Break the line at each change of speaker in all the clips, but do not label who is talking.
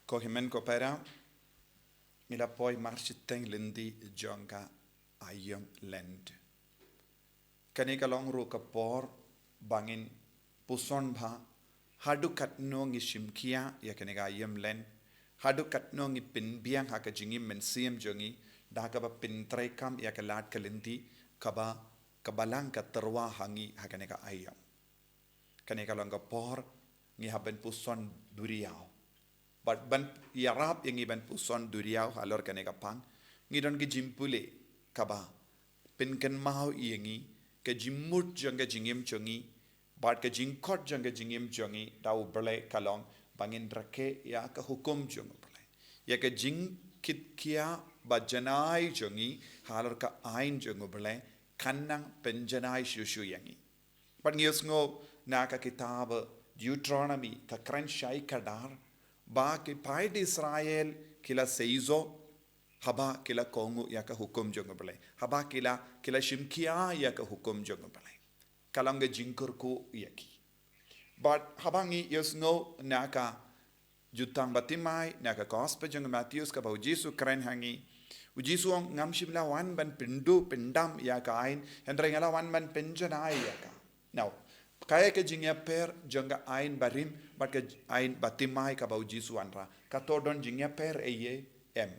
Kohimen kopera ila poi marchiteng lendi jonga ayam land. Kanika long ru kapor bangin puson bha hadu katno ngi shimkia ya kanika ayam land hadu katno ngi pinbiang haka jingi mensiam jongi daga ba pintrekam ya kalat kalendi kaba kabalang katerwa hangi haka kanika ayam. Kanika long kapor ngi haben puson duriau. But ban yarap yang iban puson duriau halor kaneka pang ngidon ke jimpule kaba pinken mau yengi ke jimmut janga jingim chongi bat ke jingkot janga jingim chongi dau berle kalong bangin rake ya ke hukum jong berle ya ke jing kit kia bajanai chongi halor ka ain jong berle kanang penjanai shushu yangi but ngiosngo na ka kitab Deuteronomy ka kran shai kadar ba ke pai di Israel kila seizo haba kila kongu ya ka hukum jong bele haba kila shimkia ya ka hukum jong bele kalanga jingkur ko yaki but habangi yosno naka jutang batimai naka gospel jong Matthews ka ba Jisu kren hangi Jisu ngam shimla wan ban pindu pindam ya ka ain hendrengala wan ban penjana ya ka now kaya ke jingya per janga ain barim but ke ain batimai ka bau Jisu anra katodon jingya per eye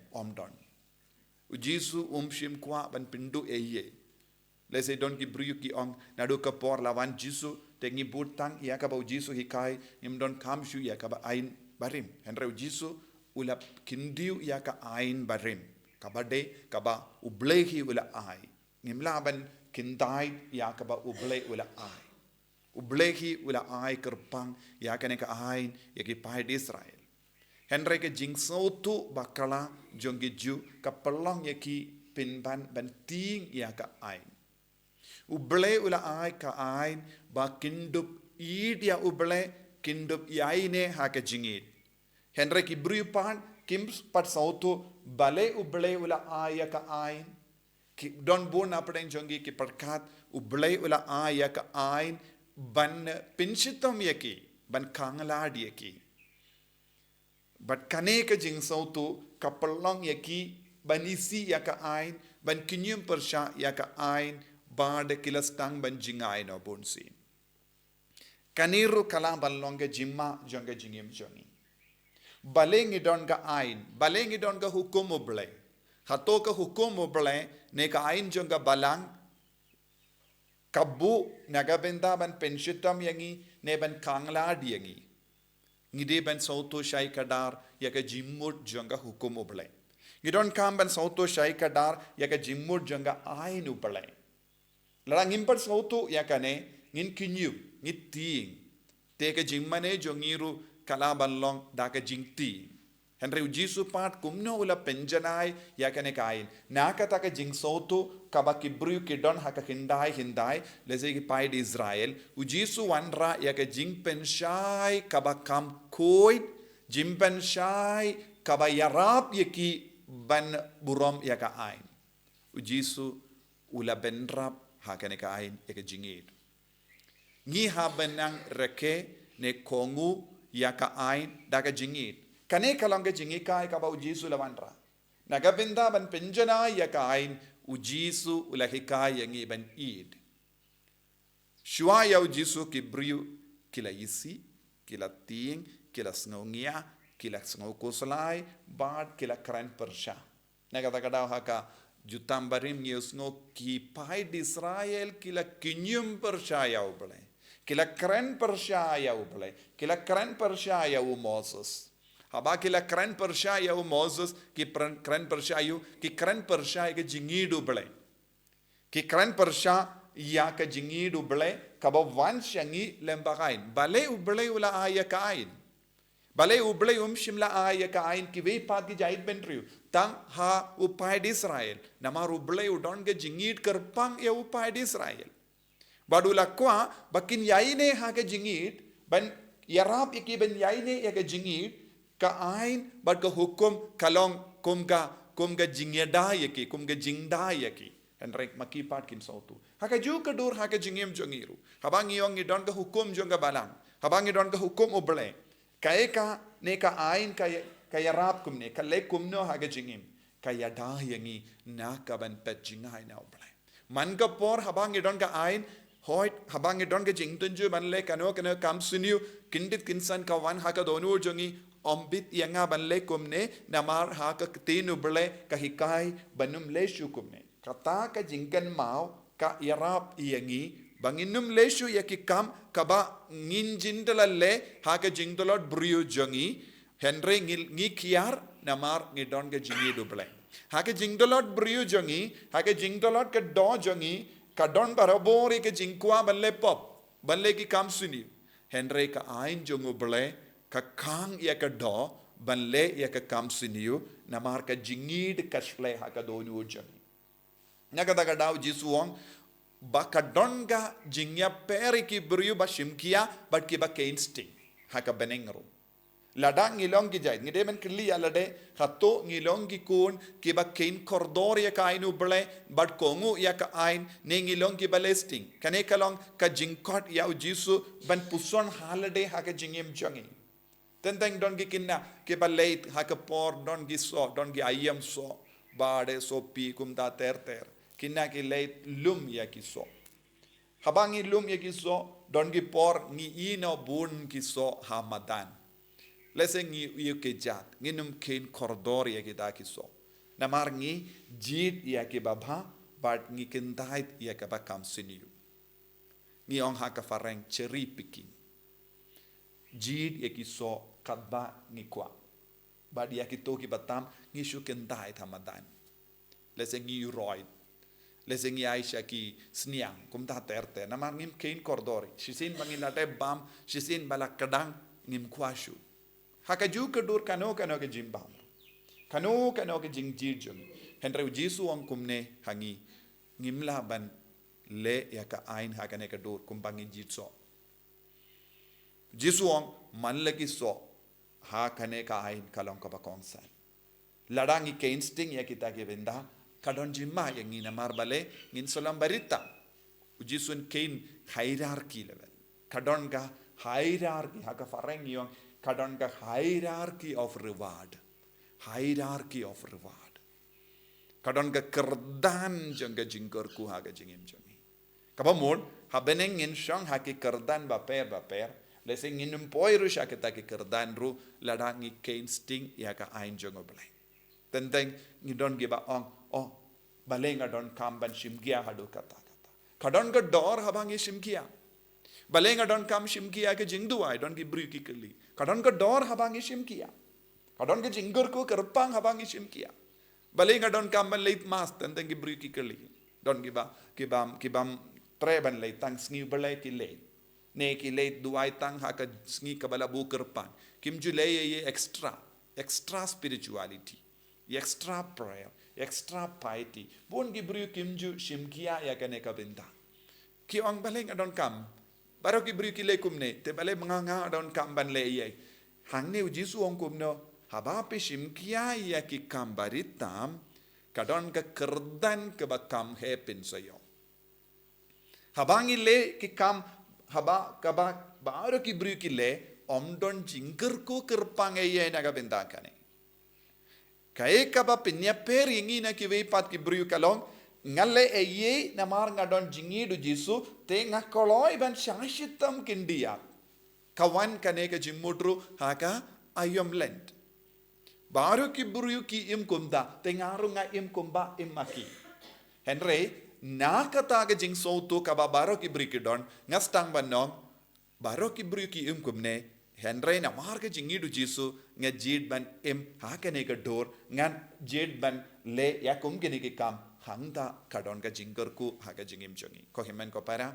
omdon Jisu shim kwa ban pindu eye lese don ki briew ki ong nadu ka por lawan Jisu tengi butang ya ka bau Jisu hikai imdon kamshu ya ka ba ain barim henre Jisu ulap kindiu ya ka ain barim kabade ka ba ublehi ula ai ngimla ban kindai ya ka ba uble ula ai Ublehi ula ai kerpang ya kaneka ain ya ki pai di Israel. Henry ke jingsotu bakala jongi ju kapelong ya ki pinban banting ya ka ain. Uble ula ai ka ain ba kindup id ya uble kindup yaine ha ka jingit. Henry ki briepan kim pat sautu balei uble ula ai ya ka ain. Ki don bon apden jongi ki perkat uble ula ai ya ka ain ban pinshitam yaki ban kangalad yaki but kaneka jing sautu kapalong yaki ban isi yaka ain ban kinyum persha yaka ain bad kilastang ban jingai no bonsi kaniru kala ban longa jimma jonga jingim jongi balengi don ga ain balengi don ga hukum oble hato ka hukum oble ne ka ain jonga balang Kabu nagabenda ban penshitam yangi ne ban kanglad yangi ngide ban sauto shai kadar yaka jimmut jonga hukum uble ngidon kam ban sauto shai kadar yaka jimmut jonga ain uble larang impar sauto yaka ne ngin kinyu ngit ting teka jimmane jongiru kala banlong daka jingti Henry Jisu pat kumno ula penjanai yakane kain naka taka jing sauto kaba kibru kidon haka hindai leze ki pai di Israel Jisu wanra yaka jing penshai kaba kam koi jing penshai kaba yarap yaki ban burom yaka ain Jisu ula benrap hakane kain yaka jingit ngi habenang reke ne kongu yaka ain daka jingit Kane kalangga jingi kai ka ba Jisu lawanra. Nagabenda ban penjana ya kain Jisu ulahikai yangi ban id. Shua ya Jisu ki briew kila isi, kila ting, kila sngongia, kila sngokuslai, bad kila kran persha. Nagadagadaw haka jutam barim ngiyosngo ki pai di Israel kila kinyum persha ya uble. Kila kran persha ya uble. Kila kran persha ya Moses. Haba kila kran persha ya Moses ki kran persha yu ki kran persha ke jingidu bele ki kran persha ya ke jingidu bele kaba wanshangi lembagain bale ubele ula aya kain bale ubele shimla aya kain ki ve pat ki jait bentriu tang ha upai di Israel namar ubele udon ke jingid kerpang ya upai di Israel badula kwa bakin yaine ha ke jingid ban yarap iki ben yaine ya ke jingid ka ain bad ka hukum kalong kumga jingyada yaki kumga jingda yaki and rek makipat kin sautu haka ju ka dur haka jingim jongiru habang yong idon ka hukum jonga balang habang idon ka hukum oble kae ka ne ka ain ka kaya rap kumne kale kumno haga jingim kaya da yangi na kaban pet jingai na oblay man ka por habang idon ka ain hoit habang idon ka jing tunju banle kano kam suniu kindit kinsan ka wan haka donu jongi ombit yanga banle kumne namar haka tinu ble ka hikai banum leshu kumne kata ka jingkan mau ka yarap yangi banginum leshu yakikam kaba nginjindalalle haka jingdolot briew jongi henry ngi kiar namar ngidon ga jingi duble haka jingdolot briew jongi haka jingdolot ka do jongi ka don barabori ka jingkwa balle pop balle ki kam suni henry ka ain jongu ble ka kang ya ka do balle ya ka kam suniu namar ka jingid kashle haka donu jongi nakada ka daw jisuong bakadonga jingya peri ki briew ba shimkia but ki ba kainsting haka benengro ladang ngilong ki jai ngide men kli alade khato ngilong ki kun ki ba kain cordoria ka ainu ble but kongu ya ka ain ne ngilong ki balesting kane kalong ka jingkot ya jisu ban puson holiday haka jingem jongi tentang don ki kinna ki ba leit haka por don gi so don gi ayam so bade so pi kum da ter kinna ki leit lum ya ki so habangi lum ya ki so don gi por ngi ino bun ki so hamadan lese ngi yu ke jat ngi num ken koridor ya ki da ki so namar ngi jit ya ki baba but ngi kendait ya ka ba kam siniu ngi on ha ka fareng cherry picking jit ya ki so kadba ngi kwa bad ya ki to ki batam ngi shu kendait hamadan lese ngi roid leseng Aisha ki sniang kum ta terte namar ngim kein kordori shisin bangilate bam shisin bala kadang ngim kwashu hakaju kedur kano ke jimbam kano ke jingjir jong henre jisu ong kumne hangi ngimla ban le ya ka ain hakane ka dur kumbangi jitso jisu ong manle ki so hakane ka ain kalong ka ba konsal ladangi ke instinct ya kita ke benda kadon jimma yang ina marbale ngin solam barita ujisun kain hierarchy level kadon ga hierarchy haka fareng yong kadon ga hierarchy of reward kadon ga kerdan jangga jingkor ku haga jingim jongi kabamon habeneng ngin shang haki kerdan ba per leseng ngin poiru shaketa ki kerdan ru ladangi kain sting ya ka ain jongo blai tenteng ngidon giba ong balenga don kamban shimgia hadu kata kadon ga dor habangi shimgia balenga don kam shimgia ke jingdu ai don gi briew ki kali kadon ga dor habangi shimgia kadon ga jingor ko kerpang habangi shimgia balenga don kam ban leit mas tentang gi briew ki kali don gi ba kibam treban leit tang sngi balai ki leit ne ki leit duai tang haka sngi kabala bu kerpang kimju le ye extra spirituality extra prayer extra piety bon gi briew kimju shimkia ya kane ka benda ki ong baleng adon kam baro ki briew ki le kumne te bale manga adon kam ban le ye hangne jisu ong kumno haba pe shimkia ya ki kam baritam kadon ka kerdan ke bakam happen sayo habangi le ki kam haba kaba baro ki briew ki le omdon jingker ko kerpang ye na ka benda kane kaya kaba pinya per ingi na ki pat ki briew kalong ngalle eye namar ngadon jingi du jisu te ngakoloi ban shashitam kindia kawan kane ka jimmudru haka ayom lent baru ki briew ki im kumda te ngaru nga im kumba im maki henry nakata ga jing so to kaba baro ki briew ki don ngastang banong baro ki briew ki im kumne henry na marga jingi du jisu nga jid ban im hakane ka dor ngan jid ban le ya kum gene ki kam hangda kadon ka jingor ku haka jingim jongi ko himen ko para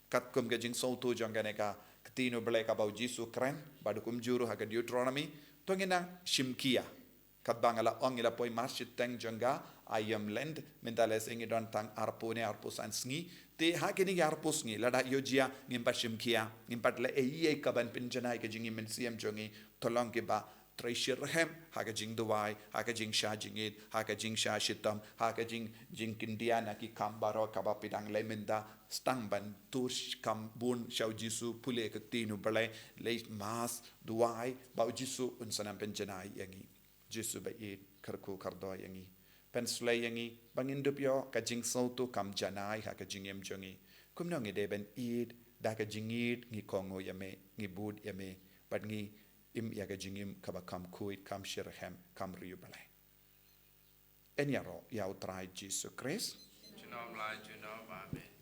kat kum ga jing so tu jongane ka ktino ble ka bau jisu kren badu kum juru haka Deuteronomy tongina shimkia kat bangala ongila poi marshit teng jonga ayam land mentale sengi don tang arpone arpusan sngi te hakini arpus ngi lada yojia ngimpat shimkia ngimpat le ei kaban pinjana ka jingi men siam jongi tolong ke ba treasure hem haka jing duwai haka jing sha jingit haka jing sha shitam haka jing kindiana ki kambaro kaba pidang lemenda stang ban tush kam bun shau jisu pule ka tinu balai le mas duwai bau jisu unsanam penjanai yangi Jisu ba id kerku kardo yangi pen slay yangi bangin dupyo ka jing sautu kam janai ha ka jingem jongi kumno ngi de ben id da ka jingid ngi kongo yame ngi bud yame but ngi im ya ka jingim ka ba kam kuit kam shirhem kam riu balai en yaro ya utrai Jisu Christ
Amen.